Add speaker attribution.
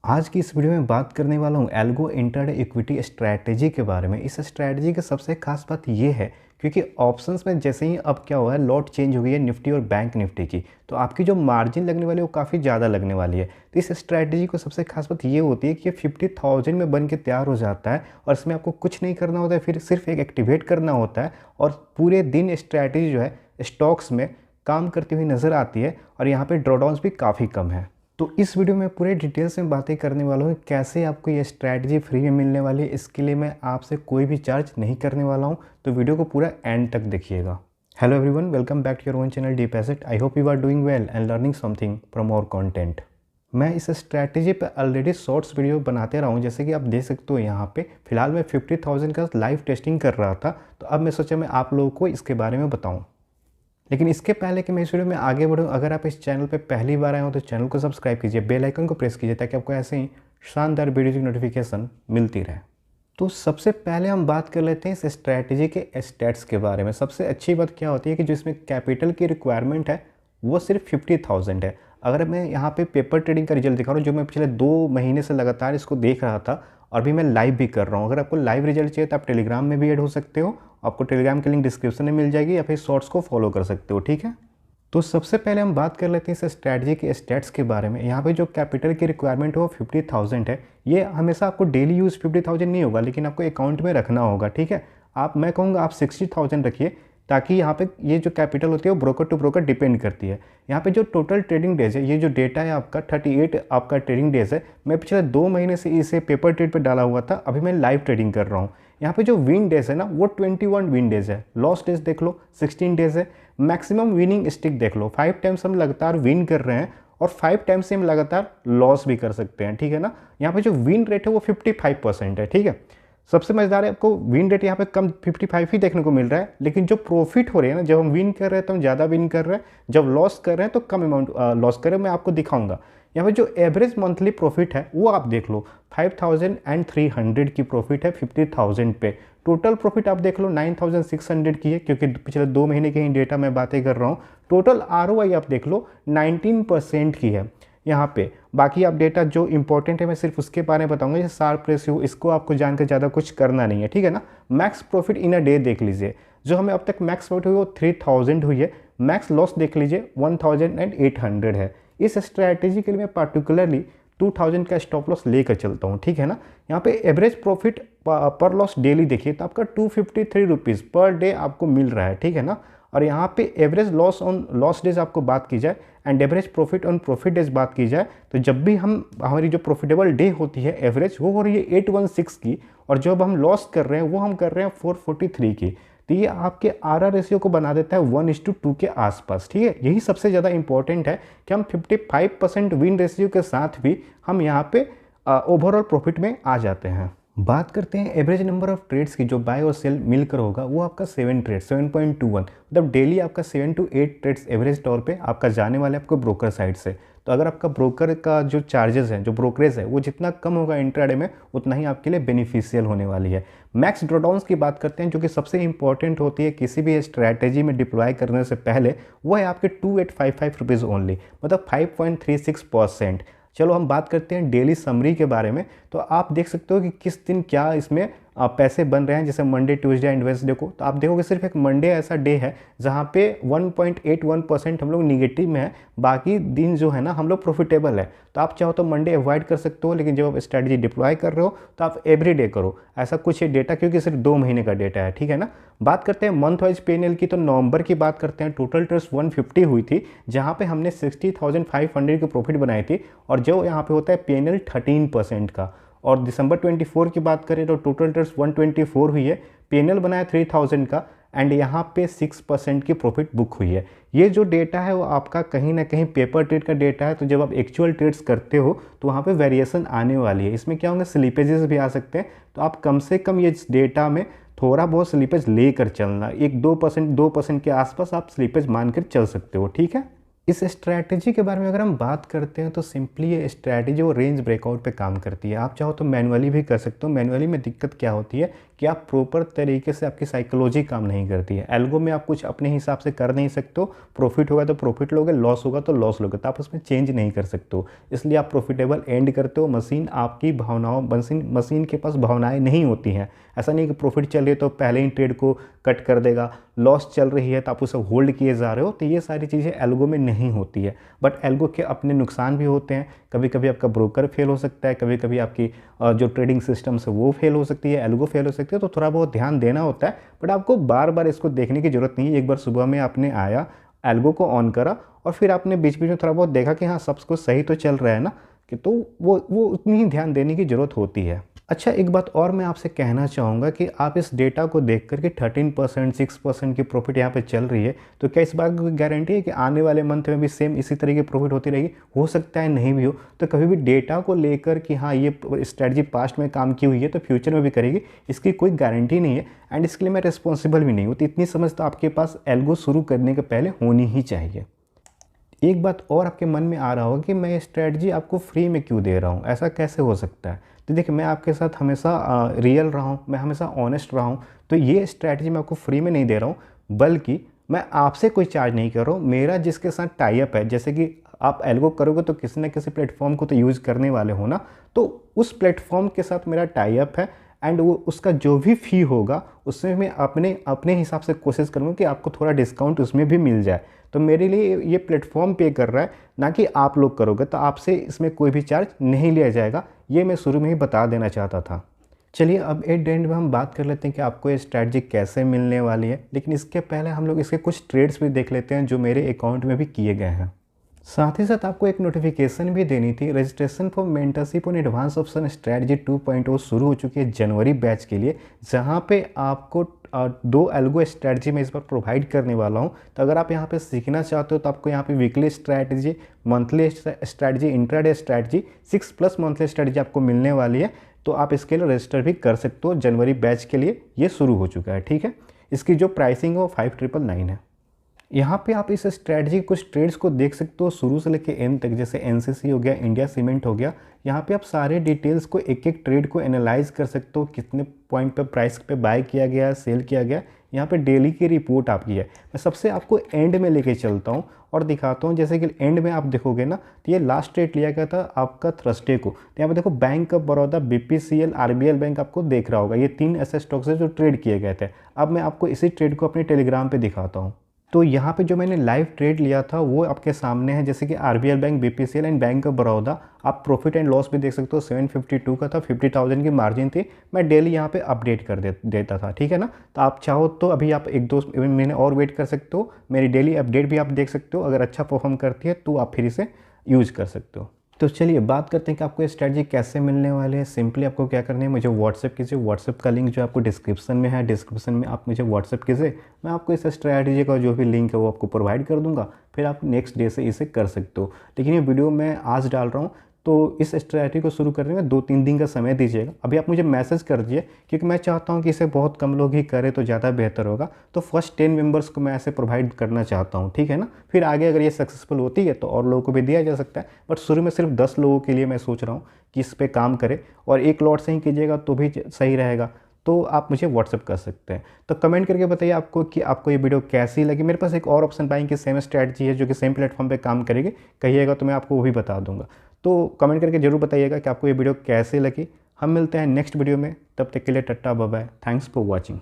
Speaker 1: आज की इस वीडियो में बात करने वाला हूँ एल्गो इंट्राडे इक्विटी स्ट्रैटेजी के बारे में। इस स्ट्रैटेजी की सबसे खास बात ये है क्योंकि ऑप्शंस में जैसे ही अब क्या हुआ है, लॉट चेंज हो गई है निफ्टी और बैंक निफ्टी की, तो आपकी जो मार्जिन लगने वाली है वो काफ़ी ज़्यादा लगने वाली है। तो इस स्ट्रैटेजी को सबसे खास बात ये होती है कि ये 50,000 में बन के तैयार हो जाता है और इसमें आपको कुछ नहीं करना होता है, फिर सिर्फ एक एक्टिवेट करना होता है और पूरे दिन स्ट्रैटेजी जो है स्टॉक्स में काम करती हुई नज़र आती है और यहाँ पे ड्रॉडाउन्स भी काफ़ी कम है। तो इस वीडियो में पूरे डिटेल्स में बातें करने वाला हूँ कैसे आपको ये स्ट्रैटेजी फ्री में मिलने वाली है। इसके लिए मैं आपसे कोई भी चार्ज नहीं करने वाला हूँ, तो वीडियो को पूरा एंड तक देखिएगा। Hello everyone, welcome back to your own channel Deep Asset. I hope you are doing well and learning something from our content. मैं इस स्ट्रैटेजी पे ऑलरेडी शॉर्ट्स वीडियो बनाते रहा हूँ, जैसे कि आप देख सकते हो यहाँ पे फिलहाल मैं 50,000 का लाइव टेस्टिंग कर रहा था, तो अब मैं सोचा मैं आप लोगों को इसके बारे में बताऊँ। लेकिन इसके पहले कि मैं इस वीडियो में आगे बढ़ूँ, अगर आप इस चैनल पे पहली बार आए हो तो चैनल को सब्सक्राइब कीजिए, बेल आइकन को प्रेस कीजिए ताकि आपको ऐसे ही शानदार वीडियो की नोटिफिकेशन मिलती रहे। तो सबसे पहले हम बात कर लेते हैं इस स्ट्रैटेजी के स्टेट्स के बारे में। सबसे अच्छी बात क्या होती है कि जो इसमें कैपिटल की रिक्वायरमेंट है वो सिर्फ 50,000 है। अगर मैं यहाँ पे पेपर ट्रेडिंग का रिजल्ट दिखा रहा हूँ, जो मैं पिछले 2 महीने से लगातार इसको देख रहा था और भी मैं लाइव भी कर रहा हूँ। अगर आपको लाइव रिजल्ट चाहिए तो आप टेलीग्राम में भी ऐड हो सकते हो, आपको टेलीग्राम की लिंक डिस्क्रिप्शन में मिल जाएगी, या फिर शॉर्ट्स को फॉलो कर सकते हो, ठीक है। तो सबसे पहले हम बात कर लेते हैं इस स्ट्रैटेजी के स्टेट्स के बारे में। यहाँ पे जो कैपिटल की रिक्वायरमेंट है वो 50,000 है। ये हमेशा आपको डेली यूज़ 50,000 नहीं होगा, लेकिन आपको अकाउंट में रखना होगा, ठीक है। मैं कहूँगा आप 60,000 रखिए, ताकि यहाँ पे ये जो कैपिटल होती है वो ब्रोकर टू ब्रोकर डिपेंड करती है। यहाँ पे जो टोटल ट्रेडिंग डेज है, ये जो डेटा है आपका 38 आपका ट्रेडिंग डेज है। मैं पिछले 2 महीने से इसे पेपर ट्रेड पे डाला हुआ था, अभी मैं लाइव ट्रेडिंग कर रहा हूँ। यहाँ पे जो विन डेज है ना वो 21 विन डेज है। लॉस डेज देख लो 16 डेज है। मैक्सिमम विनिंग स्टिक देख लो, 5 टाइम्स हम लगातार विन कर रहे हैं और 5 टाइम्स से हम लगातार लॉस भी कर सकते हैं, ठीक है ना। यहाँ पे जो विन रेट है वो 55% है, ठीक है। सबसे मजेदार है, आपको विन रेट यहाँ पे कम 55 ही देखने को मिल रहा है, लेकिन जो प्रॉफिट हो रही है ना, जब हम विन कर रहे हैं तो हम ज़्यादा विन कर रहे हैं, जब लॉस कर रहे हैं तो कम अमाउंट लॉस कर रहे हैं। मैं आपको दिखाऊंगा यहाँ पे जो एवरेज मंथली प्रॉफिट है वो आप देख लो, 5,300 की प्रॉफिट है 50,000 पे। टोटल प्रॉफिट आप देख लो 9,600 की है, क्योंकि पिछले 2 महीने के ही डेटा मैं बातें कर रहा हूँ। टोटल ROI आप देख लो 19% की है यहाँ पे। बाकी आप डेटा जो इंपॉर्टेंट है मैं सिर्फ उसके बारे में बताऊंगा, जैसे शार्प रेशियो, इसको आपको जानकर ज़्यादा कुछ करना नहीं है, ठीक है ना। Max profit in a day देख लीजिए, जो हमें अब तक मैक्स प्रॉफिट हुई वो 3,000 हुई है। मैक्स लॉस देख लीजिए 1,800 है। इस स्ट्रैटेजी के लिए मैं पार्टिकुलरली 2,000 का स्टॉप लॉस लेकर चलता हूँ, ठीक है ना। यहाँ पे एवरेज प्रॉफिट पर लॉस डेली देखिए तो आपका 253 रुपीज़ पर डे आपको मिल रहा है, ठीक है ना। और यहाँ पे average loss on loss days आपको बात की जाए and average profit on profit days बात की जाए, तो जब भी हमारी जो प्रॉफिटेबल डे होती है एवरेज वो हो रही है 816 की, और जब हम लॉस कर रहे हैं वो हम कर रहे हैं 443 की। तो ये आपके RR रेशियो को बना देता है 1:2 के आसपास, ठीक है। यही सबसे ज़्यादा इंपॉर्टेंट है कि हम 55% विन रेशियो के साथ भी हम यहाँ पे ओवरऑल प्रॉफिट में आ जाते हैं। बात करते हैं एवरेज नंबर ऑफ ट्रेड्स की, जो बाय और सेल मिलकर होगा वो आपका 7 ट्रेड 7.21, मतलब डेली आपका 7 to 8 ट्रेड्स एवरेज तौर पे आपका जाने वाले आपको ब्रोकर साइड से। तो अगर आपका ब्रोकर का जो चार्जेस है, जो ब्रोकरेज है, वो जितना कम होगा इंट्राडे में, उतना ही आपके लिए बेनिफिशियल होने वाली है। मैक्स ड्रॉडाउन्स की बात करते हैं, जो कि सबसे इंपॉर्टेंट होती है किसी भी स्ट्रैटेजी में डिप्लॉय करने से पहले, वो है आपके 2,855 रुपीज़ ओनली, मतलब 5.36%। चलो हम बात करते हैं डेली समरी के बारे में। तो आप देख सकते हो कि किस दिन क्या इसमें पैसे बन रहे हैं, जैसे मंडे, ट्यूसडे एंड वेडनेसडे को। तो आप देखोगे सिर्फ एक मंडे ऐसा डे है जहाँ पे 1.81% हम लोग निगेटिव में है, बाकी दिन जो है ना हम लोग प्रॉफिटेबल है। तो आप चाहो तो मंडे अवॉइड कर सकते हो, लेकिन जब आप स्ट्रैटेजी डिप्लॉय कर रहे हो तो आप एवरी डे करो। ऐसा कुछ है डेटा, क्योंकि सिर्फ 2 महीने का डेटा है, ठीक है ना। बात करते हैं मंथ वाइज PNL की, तो नवंबर की बात करते हैं। टोटल ट्रेड्स 150 हुई थी, जहाँ पे हमने 60,500 की प्रॉफिट बनाई थी, और जो यहाँ पे होता है PNL 13% का। और दिसंबर 24 की बात करें तो टोटल ट्रेड्स 124 हुई है, PNL बनाया 3,000 का, एंड यहाँ पे 6% की प्रॉफिट बुक हुई है। ये जो डेटा है वो आपका कहीं ना कहीं पेपर ट्रेड का डेटा है, तो जब आप एक्चुअल ट्रेड्स करते हो तो वहाँ पे वेरिएशन आने वाली है। इसमें क्या होंगे, स्लिपेजेस भी आ सकते हैं, तो आप कम से कम ये डेटा में थोड़ा बहुत स्लिपेज लेकर चलना, 1-2% के आसपास आप स्लिपेज मानकर चल सकते हो, ठीक है। इस स्ट्रैटेजी के बारे में अगर हम बात करते हैं तो सिंपली ये स्ट्रैटेजी वो रेंज ब्रेकआउट पे काम करती है। आप चाहो तो मैनुअली भी कर सकते हो। मैनुअली में दिक्कत क्या होती है कि आप प्रॉपर तरीके से आपकी साइकोलॉजी काम नहीं करती है। एल्गो में आप कुछ अपने हिसाब से कर नहीं सकते हो, प्रॉफिट होगा तो प्रॉफिट लोगे, लॉस होगा तो लॉस लोगे, तो आप उसमें चेंज नहीं कर सकते हो। इसलिए आप प्रॉफिटेबल एंड करते हो। मशीन आपकी भावनाओं मशीन के पास भावनाएं नहीं होती हैं। ऐसा नहीं कि प्रॉफिट चल रही है तो पहले ही ट्रेड को कट कर देगा, लॉस चल रही है तो आप उसे होल्ड किए जा रहे हो, तो ये सारी चीज़ें एल्गो में नहीं होती है। बट एल्गो के अपने नुकसान भी होते हैं। कभी कभी आपका ब्रोकर फेल हो सकता है, कभी कभी आपकी जो ट्रेडिंग सिस्टम है वो फेल हो सकती है, एल्गो फेल हो सकती है, तो थोड़ा बहुत ध्यान देना होता है। बट आपको बार बार इसको देखने की ज़रूरत नहीं है। एक बार सुबह में आपने आया, एल्गो को ऑन करा और फिर आपने बीच बीच में थोड़ा बहुत देखा कि हाँ सब कुछ सही तो चल रहा है ना, कि तो वो उतनी ही ध्यान देने की ज़रूरत होती है। अच्छा, एक बात और मैं आपसे कहना चाहूँगा कि आप इस डेटा को देख कर के 13%, 6% की प्रॉफिट यहाँ पे चल रही है, तो क्या इस बात की गारंटी है कि आने वाले मंथ में भी सेम इसी तरह की प्रॉफिट होती रहेगी? हो सकता है नहीं भी हो। तो कभी भी डेटा को लेकर कि हाँ ये स्ट्रैटेजी पास्ट में काम की हुई है तो फ्यूचर में भी करेगी, इसकी कोई गारंटी नहीं है। एंड इसके लिए मैं रिस्पॉन्सिबल भी नहीं हूँ। तो इतनी समझ तो आपके पास एल्गो शुरू करने के पहले होनी ही चाहिए। एक बात और आपके मन में आ रहा होगा कि मैं ये स्ट्रैटेजी आपको फ्री में क्यों दे रहा हूँ, ऐसा कैसे हो सकता है? तो देखिए, मैं आपके साथ हमेशा रियल रहा हूँ, मैं हमेशा ऑनेस्ट रहा हूँ। तो ये स्ट्रैटेजी मैं आपको फ्री में नहीं दे रहा हूँ, बल्कि मैं आपसे कोई चार्ज नहीं कर रहा हूँ। मेरा जिसके साथ टाई अप है, जैसे कि आप एल्गो करोगे तो किसी न किसी प्लेटफॉर्म को तो यूज़ करने वाले हो ना, तो उस प्लेटफॉर्म के साथ मेरा टाई अप है। एंड वो उसका जो भी फ़ी होगा उसमें मैं अपने अपने हिसाब से कोशिश करूँगा कि आपको थोड़ा डिस्काउंट उसमें भी मिल जाए। तो मेरे लिए ये प्लेटफॉर्म पे कर रहा है, ना कि आप लोग करोगे। तो आपसे इसमें कोई भी चार्ज नहीं लिया जाएगा, ये मैं शुरू में ही बता देना चाहता था। चलिए, अब एट द एंड में हम बात कर लेते हैं कि आपको ये स्ट्रैटेजी कैसे मिलने वाली है। लेकिन इसके पहले हम लोग इसके कुछ ट्रेड्स भी देख लेते हैं जो मेरे अकाउंट में भी किए गए हैं। साथ ही साथ आपको एक नोटिफिकेशन भी देनी थी। Registration for mentorship on advance option strategy 2.0 शुरू हो चुकी है जनवरी बैच के लिए, जहां पे आपको 2 एल्गो स्ट्रैटेजी मैं इस बार प्रोवाइड करने वाला हूं। तो अगर आप यहां पे सीखना चाहते हो तो आपको यहां पे weekly strategy, monthly strategy, intraday strategy, 6+ monthly strategy आपको मिलने वाली है। तो आप इसके लिए रजिस्टर भी कर सकते हो। जनवरी बैच के लिए ये शुरू हो चुका है, ठीक है। इसकी जो प्राइसिंग है वो 5999 है। यहाँ पे आप इस स्ट्रैटेजी के कुछ ट्रेड्स को देख सकते हो शुरू से लेकर एंड तक, जैसे एनसीसी हो गया, इंडिया सीमेंट हो गया। यहाँ पे आप सारे डिटेल्स को, एक एक ट्रेड को एनालाइज कर सकते हो, कितने पॉइंट पे प्राइस पे बाय किया गया, सेल किया गया। यहाँ पे डेली की रिपोर्ट आपकी है। मैं सबसे आपको एंड में लेके चलता हूँ और दिखाता हूँ। जैसे कि एंड में आप देखोगे ना, तो ये लास्ट ट्रेड लिया गया था आपका थर्सडे को। तो यहाँ पे देखो, bank of Baroda, BPCL, RBL bank आपको देख रहा होगा। ये 3 ऐसे स्टॉक्स है जो ट्रेड किए गए थे। अब मैं आपको इसी ट्रेड को अपने टेलीग्राम पर दिखाता हूँ। तो यहाँ पे जो मैंने लाइव ट्रेड लिया था वो आपके सामने है, जैसे कि RBL bank, BPCL and bank of Baroda. आप प्रॉफिट एंड लॉस भी देख सकते हो। 752 का था, 50,000 की मार्जिन थी। मैं डेली यहाँ पे अपडेट कर देता था, ठीक है ना। तो आप चाहो तो अभी आप 1-2 महीने और वेट कर सकते हो। मेरी डेली अपडेट भी आप देख सकते हो। अगर अच्छा परफॉर्म करती है तो आप फिर इसे यूज़ कर सकते हो। तो चलिए बात करते हैं कि आपको ये स्ट्रैटेजी कैसे मिलने वाले हैं। सिंपली आपको क्या करना है, मुझे व्हाट्सएप कीजिए। व्हाट्सएप का लिंक जो आपको डिस्क्रिप्शन में है, डिस्क्रिप्शन में आप मुझे व्हाट्सएप कीजिए। मैं आपको इस स्ट्रैटेजी का जो भी लिंक है वो आपको प्रोवाइड कर दूंगा। फिर आप नेक्स्ट डे से इसे कर सकते हो। लेकिन ये वीडियो मैं आज डाल रहा हूँ, तो इस स्ट्रैटेजी को शुरू करने में 2-3 दिन का समय दीजिएगा। अभी आप मुझे मैसेज कर दीजिए, क्योंकि मैं चाहता हूँ कि इसे बहुत कम लोग ही करें तो ज़्यादा बेहतर होगा। तो फर्स्ट 10 मेंबर्स को मैं ऐसे प्रोवाइड करना चाहता हूँ, ठीक है ना। फिर आगे अगर ये सक्सेसफुल होती है तो और लोगों को भी दिया जा सकता है। बट शुरू में सिर्फ 10 लोगों के लिए मैं सोच रहा हूँ कि इस पर काम करें, और एक लॉट से ही कीजिएगा तो भी सही रहेगा। तो आप मुझे व्हाट्सअप कर सकते हैं। तो कमेंट करके बताइए आपको कि आपको ये वीडियो कैसी लगी। मेरे पास एक और ऑप्शन बाइंग की सेम स्ट्रैटेजी है जो कि सेम प्लेटफॉर्म पे काम करेगी। कहिएगा तो मैं आपको वो भी बता दूंगा। तो कमेंट करके जरूर बताइएगा कि आपको ये वीडियो कैसे लगी। हम मिलते हैं नेक्स्ट वीडियो में, तब तक के लिए tata bye bye. Thanks for watching.